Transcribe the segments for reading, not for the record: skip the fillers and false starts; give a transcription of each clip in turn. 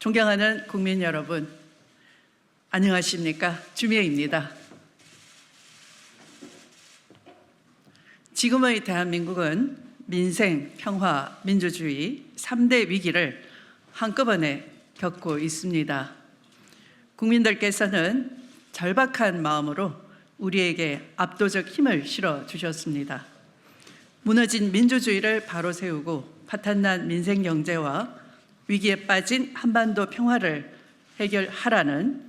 존경하는 국민 여러분, 안녕하십니까? 주미애입니다. 지금의 대한민국은 민생, 평화, 민주주의 3대 위기를 한꺼번에 겪고 있습니다. 국민들께서는 절박한 마음으로 우리에게 압도적 힘을 실어 주셨습니다. 무너진 민주주의를 바로 세우고 파탄난 민생 경제와 위기에 빠진 한반도 평화를 해결하라는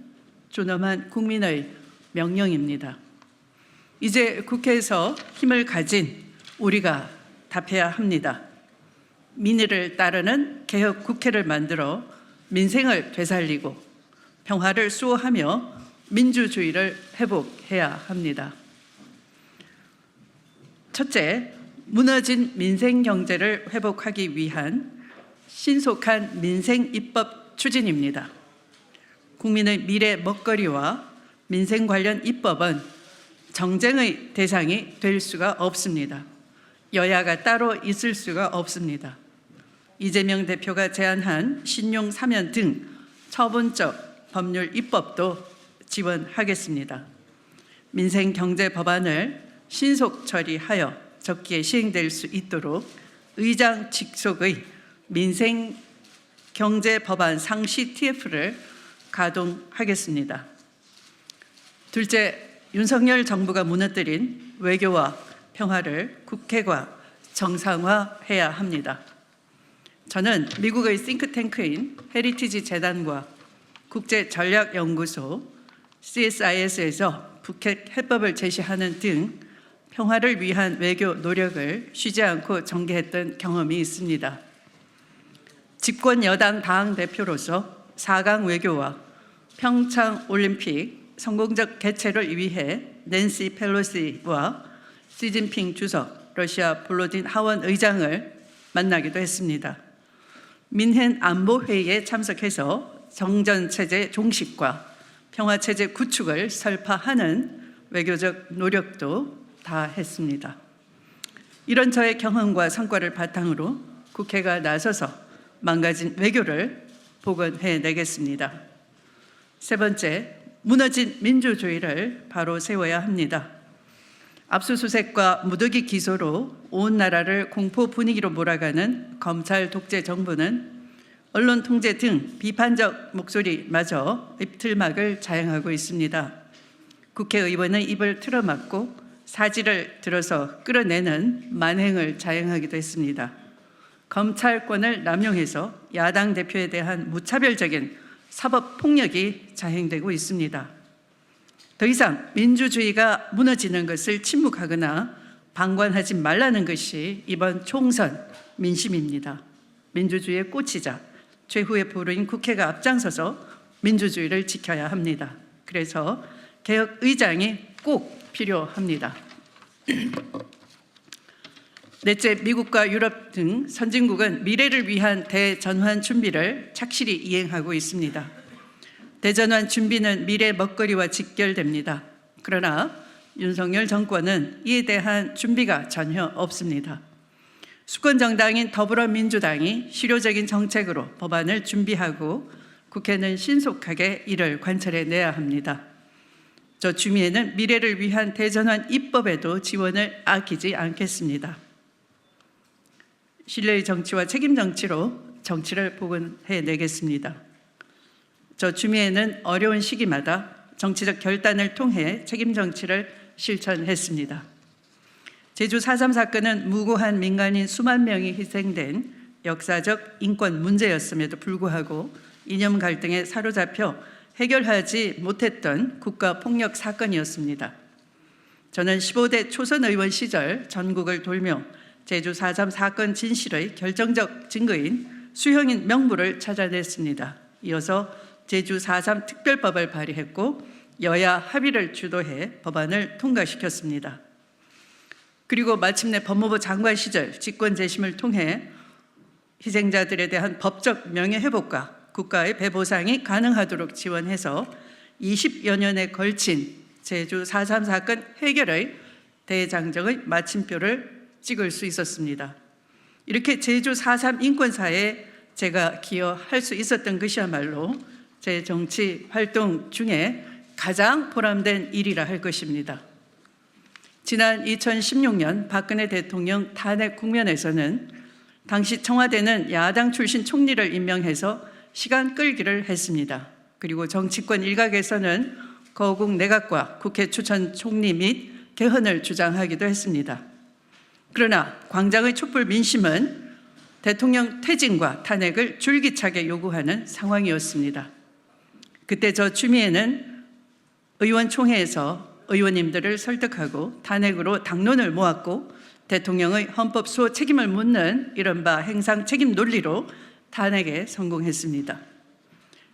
존엄한 국민의 명령입니다. 이제 국회에서 힘을 가진 우리가 답해야 합니다. 민의를 따르는 개혁 국회를 만들어 민생을 되살리고 평화를 수호하며 민주주의를 회복해야 합니다. 첫째, 무너진 민생 경제를 회복하기 위한 신속한 민생 입법 추진입니다. 국민의 미래 먹거리와 민생 관련 입법은 정쟁의 대상이 될 수가 없습니다. 여야가 따로 있을 수가 없습니다. 이재명 대표가 제안한 신용 사면 등 처분적 법률 입법도 지원하겠습니다. 민생 경제 법안을 신속 처리하여 적기에 시행될 수 있도록 의장 직속의 민생 경제 법안 상시 TF를 가동하겠습니다. 둘째, 윤석열 정부가 무너뜨린 외교와 평화를 국회가 정상화해야 합니다. 저는 미국의 싱크탱크인 헤리티지 재단과 국제전략연구소 CSIS에서 북핵 해법을 제시하는 등 평화를 위한 외교 노력을 쉬지 않고 전개했던 경험이 있습니다. 집권 여당 당대표로서 4강 외교와 평창 올림픽 성공적 개최를 위해 낸시 펠로시와 시진핑 주석, 러시아 볼로딘 하원 의장을 만나기도 했습니다. 민헨 안보회의에 참석해서 정전체제 종식과 평화체제 구축을 설파하는 외교적 노력도 다 했습니다. 이런 저의 경험과 성과를 바탕으로 국회가 나서서 망가진 외교를 복원해내겠습니다. 세 번째, 무너진 민주주의를 바로 세워야 합니다. 압수수색과 무더기 기소로 온 나라를 공포 분위기로 몰아가는 검찰 독재 정부는 언론 통제 등 비판적 목소리마저 입틀막을 자행하고 있습니다. 국회의원의 입을 틀어막고 사지를 들어서 끌어내는 만행을 자행하기도 했습니다. 검찰권을 남용해서 야당 대표에 대한 무차별적인 사법폭력이 자행되고 있습니다. 더 이상 민주주의가 무너지는 것을 침묵하거나 방관하지 말라는 것이 이번 총선 민심입니다. 민주주의의 꽃이자 최후의 보루인 국회가 앞장서서 민주주의를 지켜야 합니다. 그래서 개혁의장이 꼭 필요합니다. 넷째, 미국과 유럽 등 선진국은 미래를 위한 대전환 준비를 착실히 이행하고 있습니다. 대전환 준비는 미래 먹거리와 직결됩니다. 그러나 윤석열 정권은 이에 대한 준비가 전혀 없습니다. 수권 정당인 더불어민주당이 실효적인 정책으로 법안을 준비하고 국회는 신속하게 이를 관철해내야 합니다. 저 주미애는 미래를 위한 대전환 입법에도 지원을 아끼지 않겠습니다. 신뢰의 정치와 책임 정치로 정치를 복원해내겠습니다. 저 주미애는 어려운 시기마다 정치적 결단을 통해 책임 정치를 실천했습니다. 제주 4.3 사건은 무고한 민간인 수만 명이 희생된 역사적 인권 문제였음에도 불구하고 이념 갈등에 사로잡혀 해결하지 못했던 국가폭력 사건이었습니다. 저는 15대 초선 의원 시절 전국을 돌며 제주 4.3 사건 진실의 결정적 증거인 수형인 명부를 찾아냈습니다. 이어서 제주 4.3 특별법을 발의했고 여야 합의를 주도해 법안을 통과시켰습니다. 그리고 마침내 법무부 장관 시절 직권 재심을 통해 희생자들에 대한 법적 명예회복과 국가의 배보상이 가능하도록 지원해서 20여 년에 걸친 제주 4.3 사건 해결의 대장정의 마침표를 찍을 수 있었습니다. 이렇게 제주 4.3 인권사에 제가 기여할 수 있었던 것이야말로 제 정치 활동 중에 가장 보람된 일이라 할 것입니다. 지난 2016년 박근혜 대통령 탄핵 국면에서는 당시 청와대는 야당 출신 총리를 임명해서 시간 끌기를 했습니다. 그리고 정치권 일각에서는 거국 내각과 국회 추천 총리 및 개헌을 주장하기도 했습니다. 그러나 광장의 촛불 민심은 대통령 퇴진과 탄핵을 줄기차게 요구하는 상황이었습니다. 그때 저 추미애는 의원총회에서 의원님들을 설득하고 탄핵으로 당론을 모았고 대통령의 헌법 수호 책임을 묻는 이른바 행상 책임 논리로 탄핵에 성공했습니다.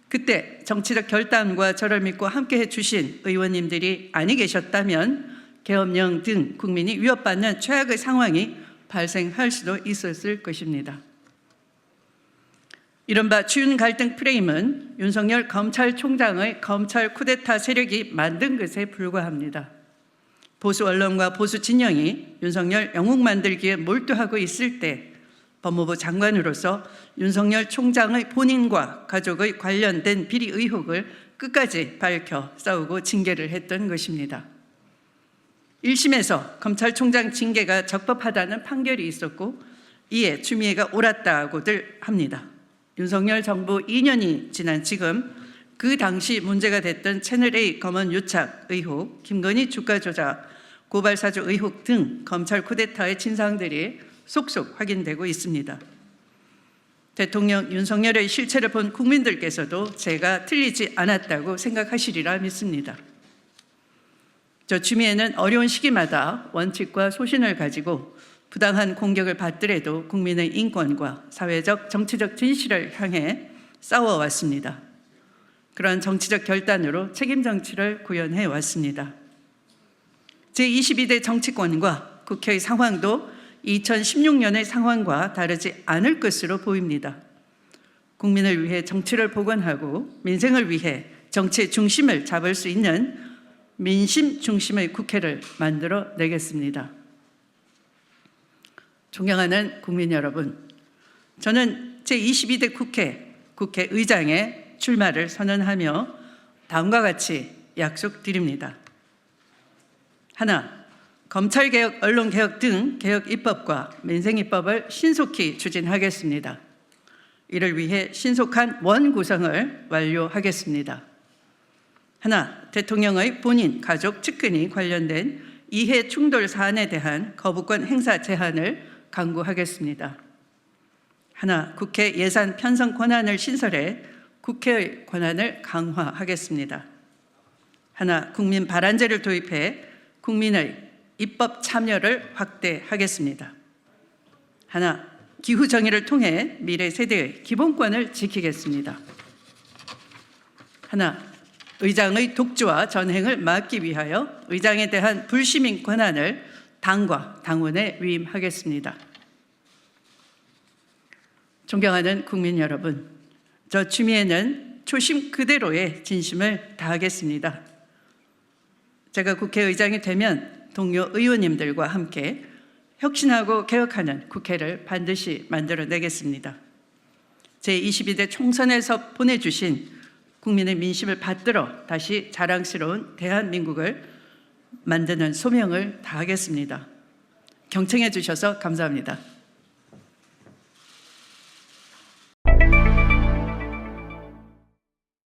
그때 정치적 결단과 저를 믿고 함께해 주신 의원님들이 아니 계셨다면 계엄령 등 국민이 위협받는 최악의 상황이 발생할 수도 있었을 것입니다. 이른바 추윤 갈등 프레임은 윤석열 검찰총장의 검찰 쿠데타 세력이 만든 것에 불과합니다. 보수 언론과 보수 진영이 윤석열 영웅 만들기에 몰두하고 있을 때 법무부 장관으로서 윤석열 총장의 본인과 가족의 관련된 비리 의혹을 끝까지 밝혀 싸우고 징계를 했던 것입니다. 1심에서 검찰총장 징계가 적법하다는 판결이 있었고 이에 추미애가 옳았다고들 합니다. 윤석열 정부 2년이 지난 지금 그 당시 문제가 됐던 채널A 검언 유착 의혹, 김건희 주가 조작, 고발 사주 의혹 등 검찰 쿠데타의 진상들이 속속 확인되고 있습니다. 대통령 윤석열의 실체를 본 국민들께서도 제가 틀리지 않았다고 생각하시리라 믿습니다. 저 추미애는 어려운 시기마다 원칙과 소신을 가지고 부당한 공격을 받더라도 국민의 인권과 사회적, 정치적 진실을 향해 싸워왔습니다. 그러한 정치적 결단으로 책임 정치를 구현해 왔습니다. 제22대 정치권과 국회의 상황도 2016년의 상황과 다르지 않을 것으로 보입니다. 국민을 위해 정치를 복원하고 민생을 위해 정치의 중심을 잡을 수 있는 민심 중심의 국회를 만들어 내겠습니다. 존경하는 국민 여러분, 저는 제22대 국회의장에 출마를 선언하며 다음과 같이 약속드립니다. 하나, 검찰개혁, 언론개혁 등 개혁 입법과 민생입법을 신속히 추진하겠습니다. 이를 위해 신속한 원 구성을 완료하겠습니다. 하나, 대통령의 본인, 가족, 측근이 관련된 이해 충돌 사안에 대한 거부권 행사 제한을 강구하겠습니다. 하나, 국회 예산 편성 권한을 신설해 국회의 권한을 강화하겠습니다. 하나, 국민 발안제를 도입해 국민의 입법 참여를 확대하겠습니다. 하나, 기후 정의를 통해 미래 세대의 기본권을 지키겠습니다. 하나, 의장의 독주와 전횡을 막기 위하여 의장에 대한 불시민 권한을 당과 당원에 위임하겠습니다. 존경하는 국민 여러분, 저 추미애는 초심 그대로의 진심을 다하겠습니다. 제가 국회의장이 되면 동료 의원님들과 함께 혁신하고 개혁하는 국회를 반드시 만들어내겠습니다. 제22대 총선에서 보내주신 국민의 민심을 받들어 다시 자랑스러운 대한민국을 만드는 소명을 다하겠습니다. 경청해 주셔서 감사합니다.